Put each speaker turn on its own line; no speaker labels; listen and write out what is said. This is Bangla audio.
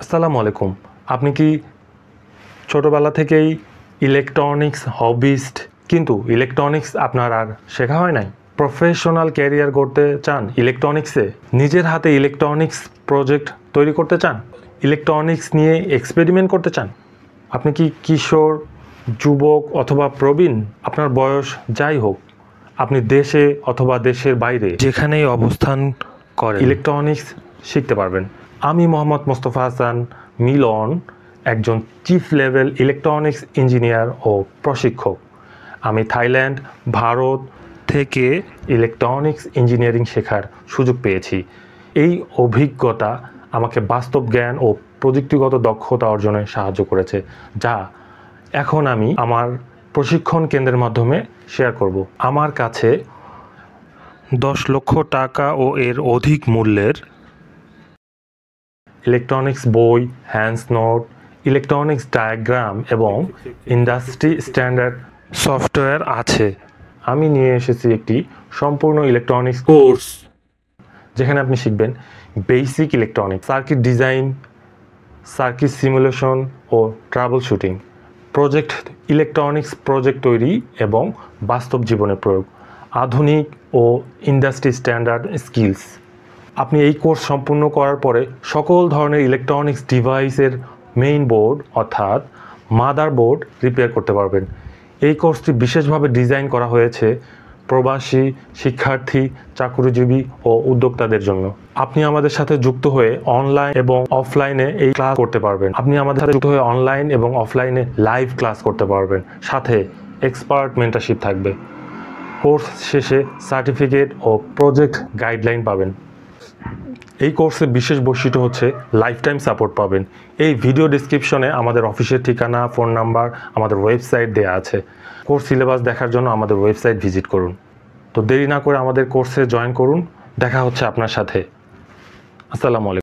আসসালামু আলাইকুম। আপনি কি ছোটোবেলা থেকেই ইলেকট্রনিক্স হবিস্ট, কিন্তু ইলেকট্রনিক্স আপনার আর শেখা হয় নাই? প্রফেশনাল ক্যারিয়ার করতে চান ইলেকট্রনিক্সে? নিজের হাতে ইলেকট্রনিক্স প্রজেক্ট তৈরি করতে চান? ইলেকট্রনিক্স নিয়ে এক্সপেরিমেন্ট করতে চান? আপনি কি কিশোর, যুবক অথবা প্রবীণ? আপনার বয়স যাই হোক, আপনি দেশে অথবা দেশের বাইরে যেখানেই অবস্থান করেন ইলেকট্রনিক্স শিখতে পারবেন। আমি মোহাম্মদ মোস্তফা হাসান মিলন, একজন চিফ লেভেল ইলেকট্রনিক্স ইঞ্জিনিয়ার ও প্রশিক্ষক। আমি থাইল্যান্ড, ভারত থেকে ইলেকট্রনিক্স ইঞ্জিনিয়ারিং শেখার সুযোগ পেয়েছি। এই অভিজ্ঞতা আমাকে বাস্তব জ্ঞান ও প্রযুক্তিগত দক্ষতা অর্জনে সাহায্য করেছে, যা এখন আমি আমার প্রশিক্ষণ কেন্দ্রের মাধ্যমে শেয়ার করব। আমার কাছে 10 লক্ষ টাকা ও এর অধিক মূল্যের ইলেকট্রনিক্স বই, হ্যান্ডস নোট, ইলেকট্রনিক্স ডায়াগ্রাম এবং ইন্ডাস্ট্রি স্ট্যান্ডার্ড সফটওয়্যার আছে। আমি নিয়ে এসেছি একটি সম্পূর্ণ ইলেকট্রনিক্স কোর্স, যেখানে আপনি শিখবেন basic electronics, circuit design, circuit simulation ও troubleshooting, project electronics project তৈরি এবং বাস্তব জীবনে প্রয়োগ, আধুনিক ও ইন্ডাস্ট্রি স্ট্যান্ডার্ড স্কিলস। আপনি এই কোর্স সম্পূর্ণ করার পরে সকল ধরনের ইলেকট্রনিক্স ডিভাইসের মেইন বোর্ড অর্থাৎ মাদার বোর্ড রিপেয়ার করতে পারবেন। এই কোর্সটি বিশেষভাবে ডিজাইন করা হয়েছে প্রবাসী, শিক্ষার্থী, চাকরিজীবী ও উদ্যোক্তাদের জন্য। আপনি আমাদের সাথে যুক্ত হয়ে অনলাইন এবং অফলাইনে এই ক্লাস করতে পারবেন। আপনি আমাদের সাথে যুক্ত হয়ে অনলাইন এবং অফলাইনে লাইভ ক্লাস করতে পারবেন। সাথে এক্সপার্ট মেন্টরশিপ থাকবে। কোর্স শেষে সার্টিফিকেট ও প্রজেক্ট গাইডলাইন পাবেন। এই কোর্সের বিশেষ বৈশিষ্ট্য হচ্ছে লাইফ টাইম সাপোর্ট পাবেন। এই ভিডিও ডিসক্রিপশনে আমাদের অফিসের ঠিকানা, ফোন নাম্বার, আমাদের ওয়েবসাইট দেওয়া আছে। কোর্স সিলেবাস দেখার জন্য আমাদের ওয়েবসাইট ভিজিট করুন। তো দেরি না করে আমাদের কোর্সে জয়েন করুন। দেখা হচ্ছে আপনার সাথে। আসসালামু আলাইকুম।